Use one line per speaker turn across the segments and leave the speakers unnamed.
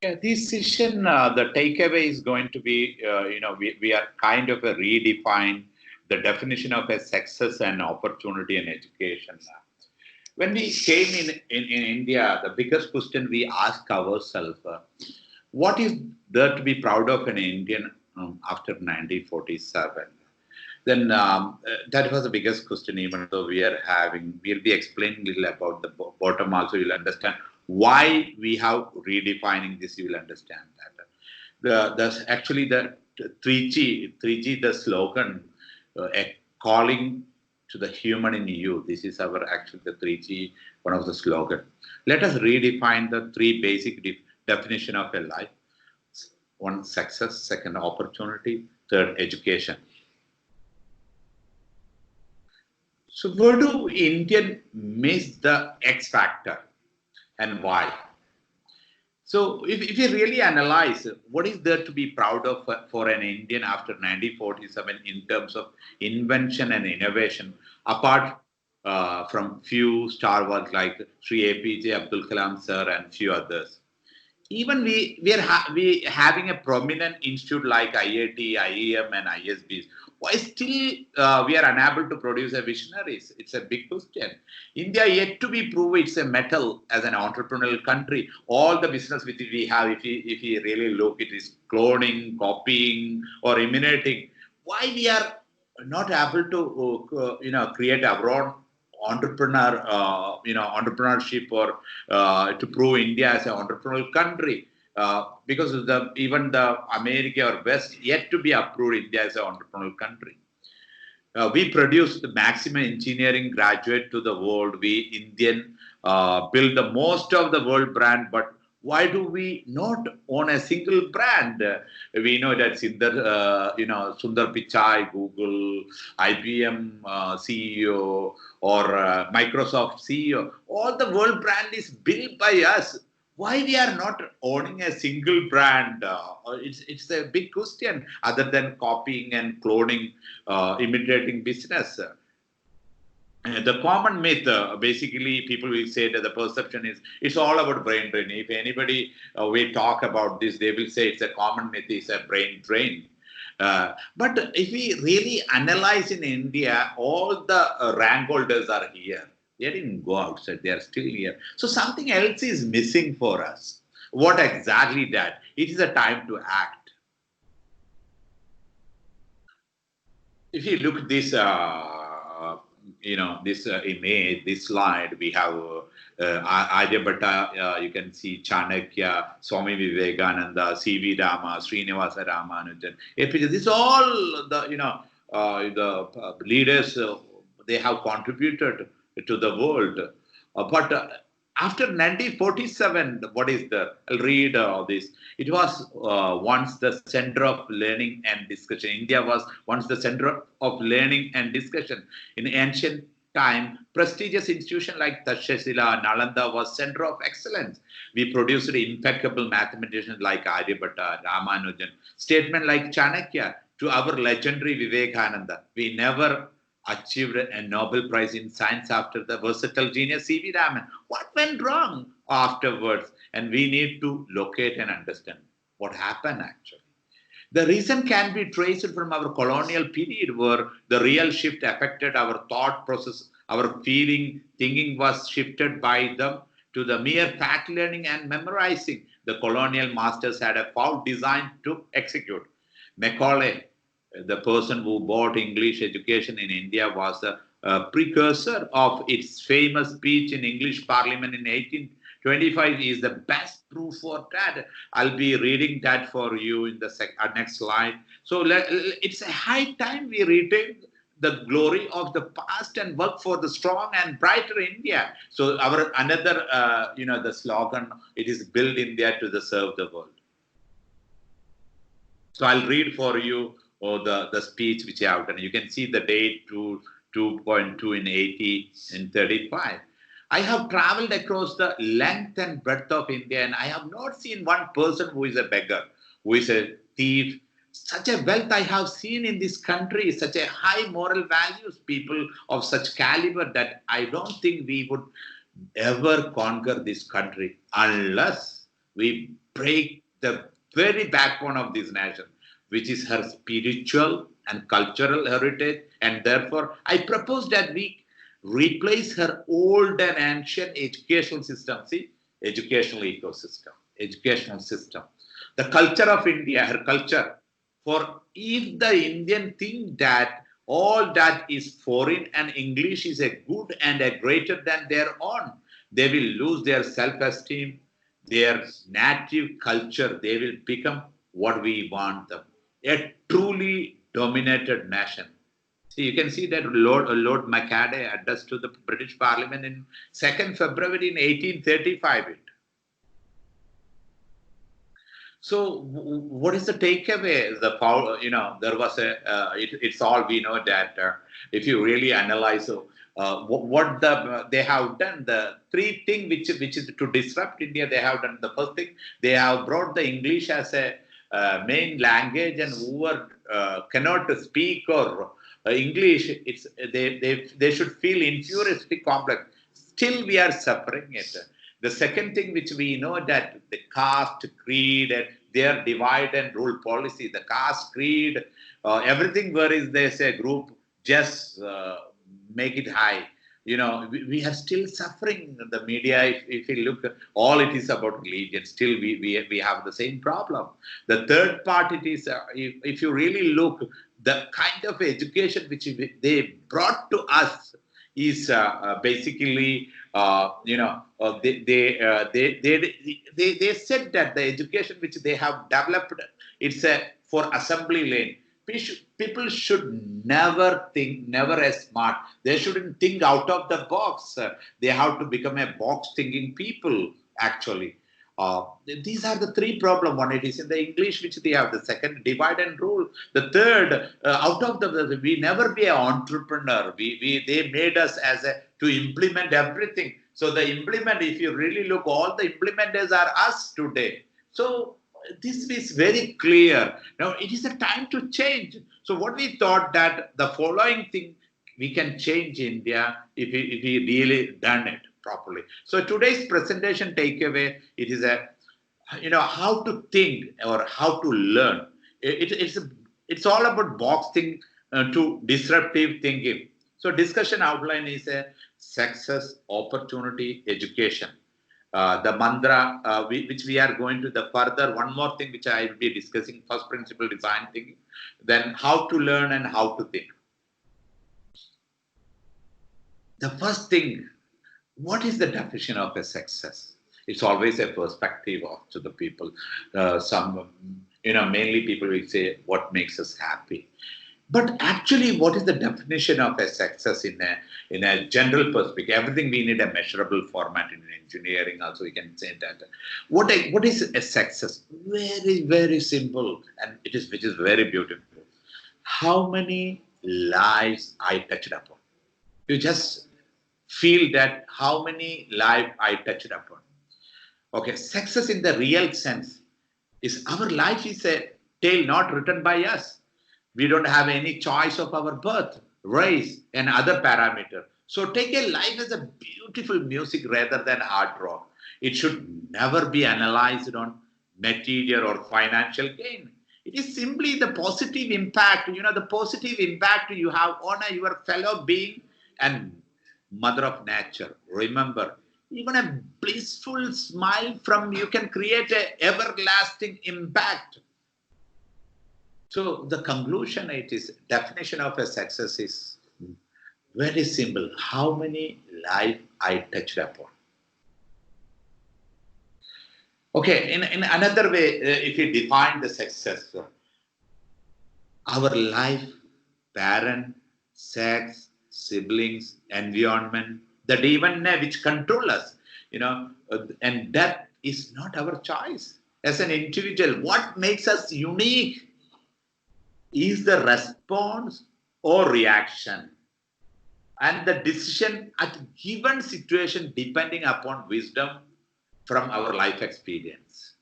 Yeah, this session, the takeaway is going to be, we are kind of a redefine the definition of a success and opportunity in education. When we came in India, the biggest question we ask ourselves, what is there to be proud of an Indian after 1947? Then that was the biggest question, even though we'll be explaining a little about the bottom also, you'll understand why we have redefining this, you will understand that. That's actually the 3G, the slogan, a calling to the human in you. This is our actually the 3G, one of the slogan. Let us redefine the three basic definition of a life. One, success; second, opportunity; third, education. So where do Indian miss the X factor and why? So if you really analyze what is there to be proud of for an Indian after 1947 in terms of invention and innovation, apart from few star work like Sri APJ Abdul Kalam sir and few others. Even we having a prominent institute like IIT, IEM, and ISBs. Why still we are unable to produce a visionaries? It's a big question. India yet to be proved it's a metal as an entrepreneurial country. All the business which we have, if you really look, it is cloning, copying, or imitating. Why we are not able to create our own entrepreneurship or to prove India as an entrepreneurial country. Because of even the America or West yet to be approved India as an entrepreneurial country. We produce the maximum engineering graduate to the world. We Indian build the most of the world brand, but why do we not own a single brand? We know that Sundar Pichai, Google, IBM CEO, or Microsoft CEO, all the world brand is built by us. Why we are not owning a single brand? It's a big question. Other than copying and cloning, imitating business. The common myth, basically, people will say that the perception is it's all about brain drain. If anybody we talk about this, they will say it's a common myth, it's a brain drain. But if we really analyze in India, all the rank holders are here. They didn't go outside, they are still here. So something else is missing for us. What exactly that? It is a time to act. If you look at this, this image, this slide, we have Aryabhatta, you can see Chanakya, Swami Vivekananda, C.V. Rama, Srinivasa Ramanujan, APJ. This all the leaders, they have contributed to the world. But after 1947, what is the? I'll read all this. It was once the center of learning and discussion. India was once the center of learning and discussion. In ancient time, prestigious institution like Takshashila, Nalanda was center of excellence. We produced impeccable mathematicians like Aryabhatta, Ramanujan, statement like Chanakya to our legendary Vivekananda. We never achieved a Nobel Prize in Science after the versatile genius C.V. Raman. What went wrong afterwards? And we need to locate and understand what happened actually. The reason can be traced from our colonial period where the real shift affected our thought process, our feeling, thinking was shifted by them to the mere fact learning and memorizing. The colonial masters had a foul design to execute. Macaulay, the person who bought English education in India, was a precursor of its famous speech in English Parliament in 1825. Is the best proof for that. I'll be reading that for you in the next slide. So it's a high time we retain the glory of the past and work for the strong and brighter India. So our another, the slogan, it is build India to the serve the world. So I'll read for you the speech which I have done. You can see the date to 2.2 in 80 and 35. I have traveled across the length and breadth of India, and I have not seen one person who is a beggar, who is a thief. Such a wealth I have seen in this country, such a high moral values, people of such caliber that I don't think we would ever conquer this country unless we break the very backbone of this nation, which is her spiritual and cultural heritage. And therefore, I propose that we replace her old and ancient educational system. See, educational ecosystem, educational system. The culture of India, her culture. For if the Indian think that all that is foreign and English is a good and a greater than their own, they will lose their self-esteem, their native culture. They will become what we want them, a truly dominated nation. See, you can see that Lord Macaulay addressed to the British Parliament in 2nd February in 1835. So, what is the takeaway? There was it's all we know that if you really analyze what they have done, the three things which is to disrupt India, they have done. The first thing, they have brought the English as a main language, and whoever cannot speak or English, they should feel inferiously complex. Still, we are suffering it. The second thing which we know that the caste, creed, and their divide and rule policy, the caste, creed, everything where is there's a group, just make it high. We are still suffering. The media, if you look, all it is about religion. Still, we have the same problem. The third part, it is, if you really look, the kind of education which they brought to us is basically, they said that the education which they have developed, it's for assembly lane. People should never think, never as smart. They shouldn't think out of the box. They have to become a box thinking people, actually. These are the three problems. One, it is in the English, which they have. The second, divide and rule. The third, out of we never be an entrepreneur. They made us as to implement everything. So the implement, if you really look, all the implementers are us today. So this is very clear. Now it is a time to change. So what we thought that the following thing, we can change India if we really done it properly. So today's presentation takeaway, it is how to think or how to learn. It's all about box thing to disruptive thinking. So discussion outline is a success, opportunity, education. The mantra which we are going to the further, one more thing which I will be discussing, first principle design thinking, then how to learn and how to think. The first thing, what is the definition of a success? It's always a perspective to the people. Mainly people will say what makes us happy. But actually, what is the definition of a success in a general perspective? Everything we need a measurable format in engineering. Also, we can say that. What is a success? Very, very simple, and which is very beautiful. How many lives I touched upon? You just feel that how many lives I touched upon. Okay, success in the real sense is our life is a tale not written by us. We don't have any choice of our birth, race, and other parameter. So take a life as a beautiful music rather than hard rock. It should never be analyzed on material or financial gain. It is simply the positive impact, the positive impact you have on your fellow being and mother of nature. Remember, even a blissful smile from you can create an everlasting impact. So the conclusion, it is definition of a success is very simple. How many lives I touched upon? Okay, in another way, if you define the success, our life, parent, sex, siblings, environment, that even which control us, and that is not our choice. As an individual, what makes us unique is the response or reaction and the decision at given situation depending upon wisdom from our life experience.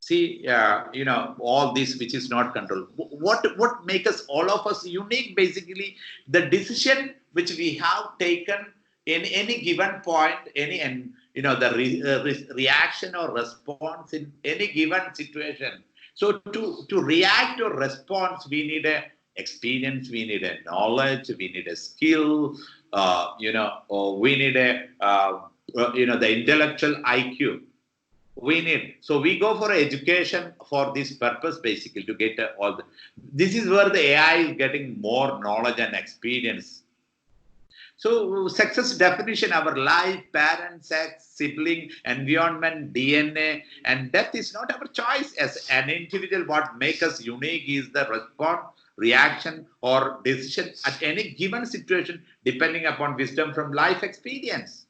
See, all this which is not controlled. What makes us, all of us unique, basically, the decision which we have taken in any given point, and the reaction or response in any given situation. So to react or response, we need a experience, we need a knowledge, we need a skill, or we need the intellectual IQ. We need, so we go for education for this purpose, basically to get all the. This is where the AI is getting more knowledge and experience. So success definition, our life, parents, sex, sibling, environment, DNA, and death is not our choice as an individual. What makes us unique is the response, reaction, or decision at any given situation, depending upon wisdom from life experience.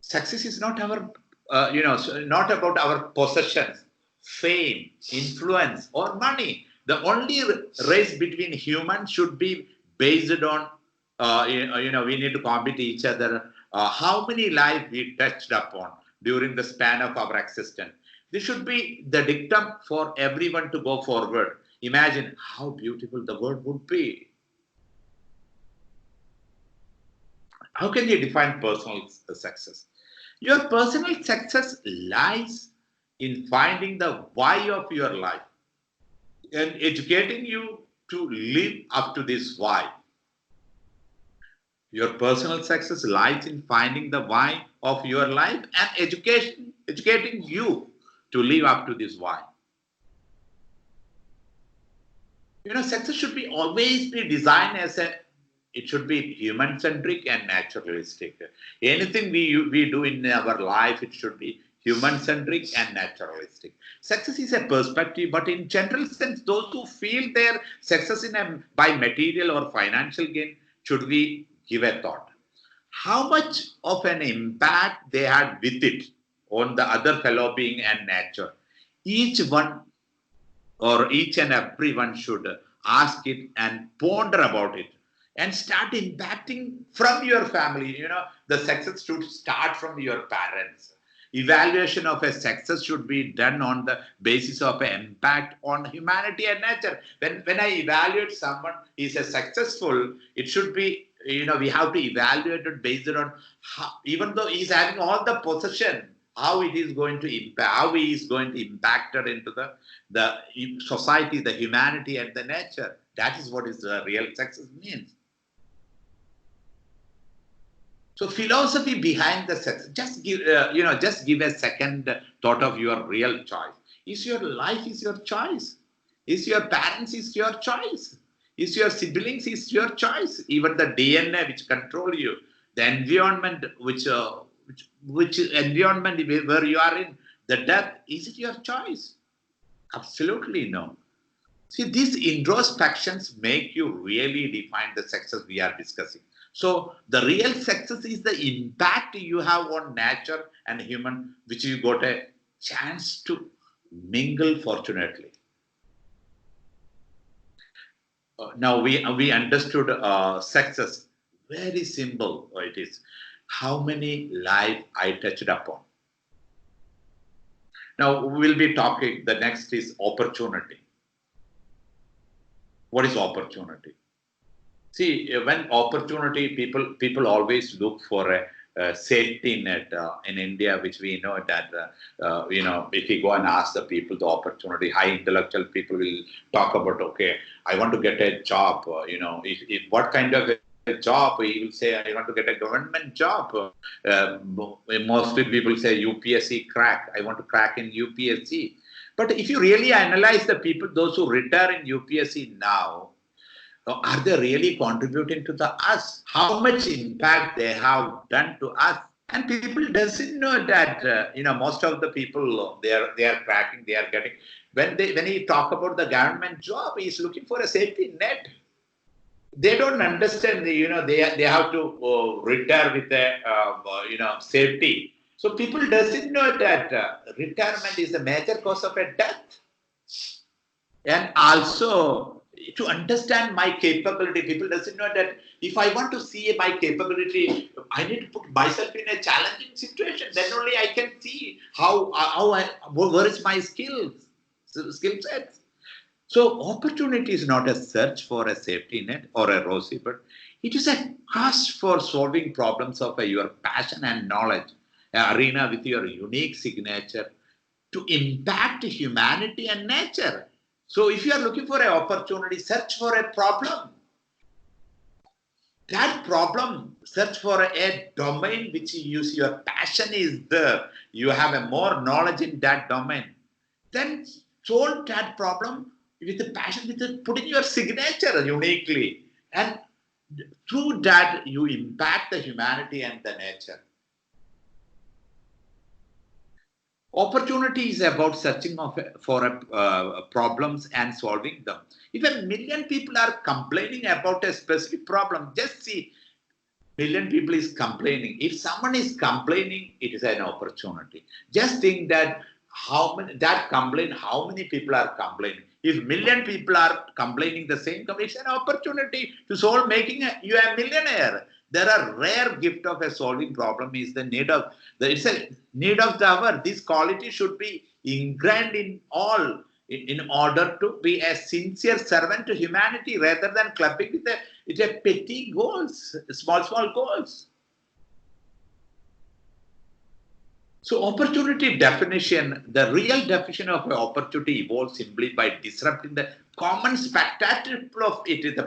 Success is not our, not about our possessions, fame, influence, or money. The only race between humans should be based on, we need to compete each other. How many lives we touched upon during the span of our existence. This should be the dictum for everyone to go forward. Imagine how beautiful the world would be. How can you define personal success? Your personal success lies in finding the why of your life and educating you to live up to this why. Your personal success lies in finding the why of your life and educating you to live up to this why. Success should be always be designed as it should be human centric and naturalistic. Anything we do in our life, it should be human centric and naturalistic. Success is a perspective, but in general sense, those who feel their success by material or financial gain, should we give a thought? How much of an impact they had with it on the other fellow being and nature? Each one or each and everyone should ask it and ponder about it and start impacting from your family. The success should start from your parents. Evaluation of a success should be done on the basis of an impact on humanity and nature. When I evaluate someone is a successful, it should be, we have to evaluate it based on how, even though he's having all the possession, how it is going to impact, how he is going to impact it into the society, the humanity, and the nature. That is what is the real success means. So philosophy behind the success. Just give a second thought of your real choice. Is your life is your choice? Is your parents is your choice? Is your siblings is your choice? Even the DNA which control you, the environment which environment where you are in, the death, is it your choice? Absolutely no. See, these introspections make you really define the success we are discussing. So the real success is the impact you have on nature and human, which you got a chance to mingle fortunately. Now we understood success. Very simple it is. How many lives I touched upon. Now we'll be talking, the next is opportunity. What is opportunity? See, when opportunity, people always look for a safety net in India, which we know that, if you go and ask the people the opportunity, high intellectual people will talk about, okay, I want to get a job, if what kind of a job, he will say, I want to get a government job. Mostly people say UPSC crack, I want to crack in UPSC. But if you really analyze the people, those who retire in UPSC now, are they really contributing to us? How much impact they have done to us? And people doesn't know that most of the people they are cracking, they are getting, when he talk about the government job, he's looking for a safety net. They don't understand they have to retire with a safety. So people doesn't know that retirement is a major cause of a death. And also, to understand my capability, people doesn't know that if I want to see my capability, I need to put myself in a challenging situation. Then only I can see where is my skill sets. So opportunity is not a search for a safety net or a rosy bud. It is a quest for solving problems of your passion and knowledge, an arena with your unique signature to impact humanity and nature. So if you are looking for an opportunity, search for a problem. That problem, search for a domain which you use your passion is there. You have a more knowledge in that domain. Then solve that problem with a passion, with putting your signature uniquely. And through that, you impact the humanity and the nature. Opportunity is about searching for problems and solving them. If a million people are complaining about a specific problem, just see million people is complaining. If someone is complaining, it is an opportunity. Just think that how many people are complaining. If million people are complaining the same, it's an opportunity to solve, making you a millionaire. There are rare gift of a solving problem is the need of it's a need of the hour. This quality should be ingrained in all in order to be a sincere servant to humanity rather than clubbing with a petty goals, small goals. So opportunity definition, the real definition of an opportunity evolves simply by disrupting the common spectacle of it, the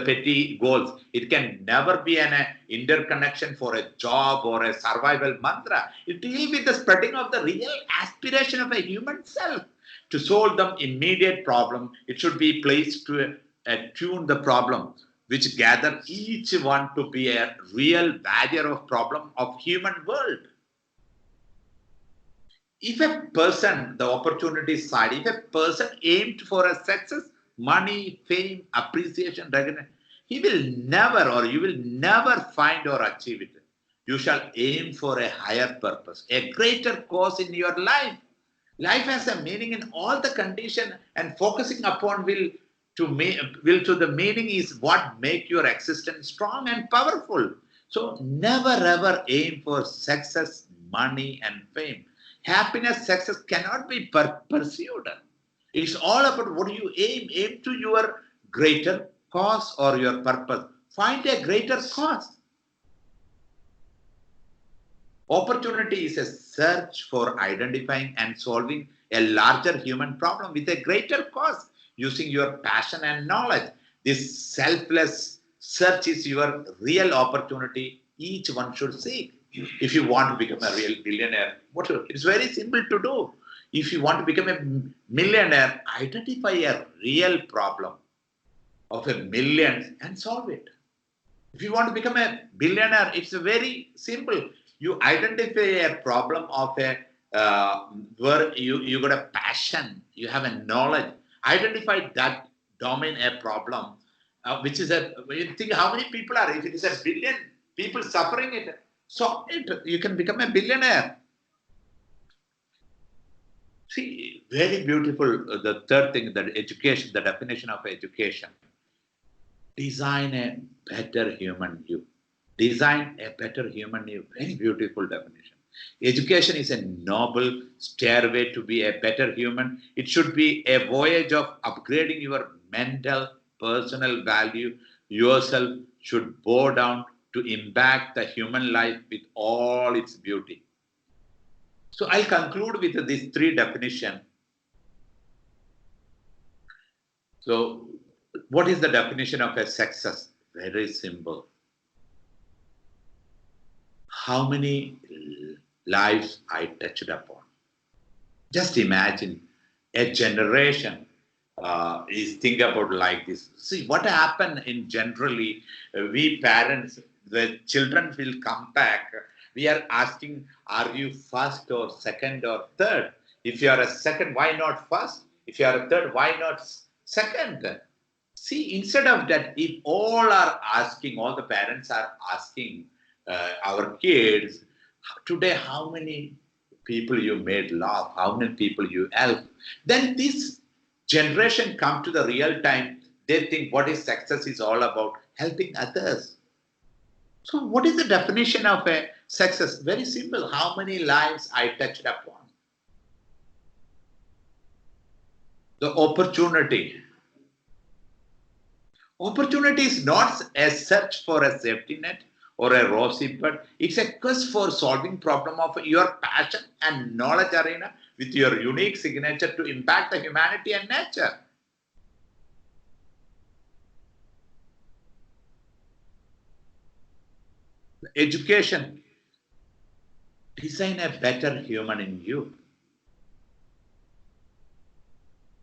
petty goals. It can never be an interconnection for a job or a survival mantra. It deals with the spreading of the real aspiration of a human self. To solve the immediate problem, it should be placed to attune the problem, which gather each one to be a real barrier of problem of human world. If a person, the opportunity side, if a person aimed for a success, money, fame, appreciation, recognition, he will never or you will never find or achieve it. You shall aim for a higher purpose, a greater cause in your life. Life has a meaning in all the condition, and focusing upon will to the meaning is what make your existence strong and powerful. So never ever aim for success, money, and fame. Happiness, success cannot be pursued. It's all about what you aim. Aim to your greater cause or your purpose. Find a greater cause. Opportunity is a search for identifying and solving a larger human problem with a greater cause using your passion and knowledge. This selfless search is your real opportunity each one should seek. If you want to become a real billionaire, it's very simple to do. If you want to become a millionaire, identify a real problem of a million and solve it. If you want to become a billionaire, it's very simple. You identify a problem of a where you got a passion, you have a knowledge. Identify that domain a problem, which is a. You think how many people are? If it is a billion people suffering it, solve it. You can become a billionaire. See, very beautiful. The third thing, that education, the definition of education. Design a better human you. Design a better human you. Very beautiful definition. Education is a noble stairway to be a better human. It should be a voyage of upgrading your mental, personal value. Yourself should bow down to impact the human life with all its beauty. So I'll conclude with these three definitions. So, what is the definition of a success? Very simple. How many lives I touched upon? Just imagine a generation is think about like this. See what happened in generally we parents, the children will come back. We are asking, are you first or second or third? If you are a second, why not first? If you are a third, why not second? See, instead of that, if all are asking, all the parents are asking our kids, today how many people you made laugh, how many people you help, then this generation come to the real time, they think what is success is all about helping others. So what is the definition of a success? Very simple, how many lives I touched upon. The opportunity. Opportunity is not a search for a safety net or a rosy bud. It's a quest for solving problem of your passion and knowledge arena with your unique signature to impact the humanity and nature. Education. Design a better human in you.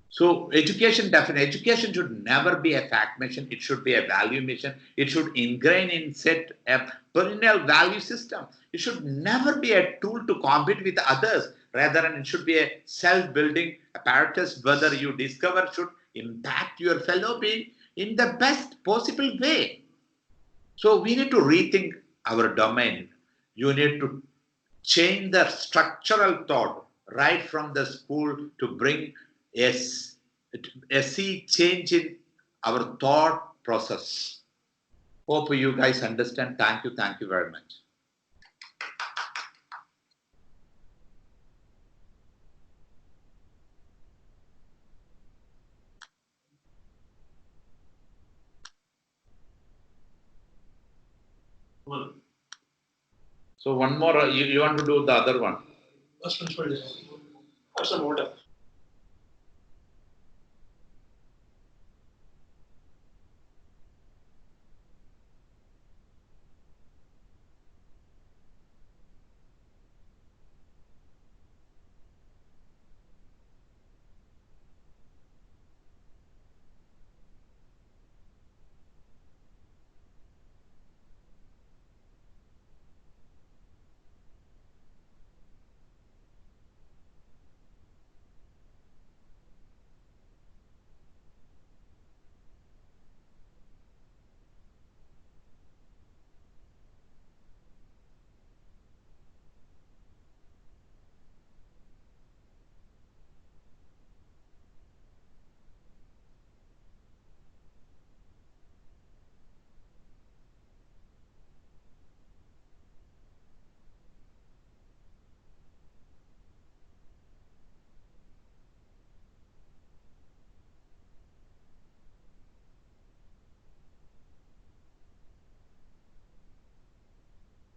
So education should never be a fact mission. It should be a value mission. It should ingrain in set a perennial value system. It should never be a tool to compete with others. Rather, than it should be a self-building apparatus. Whether you discover should impact your fellow being in the best possible way. So we need to rethink our domain. You need to change the structural thought right from the school to bring a, a sea change in our thought process. Hope you guys understand. Thank you very much. So one more, you want to do the other one?
Have some water.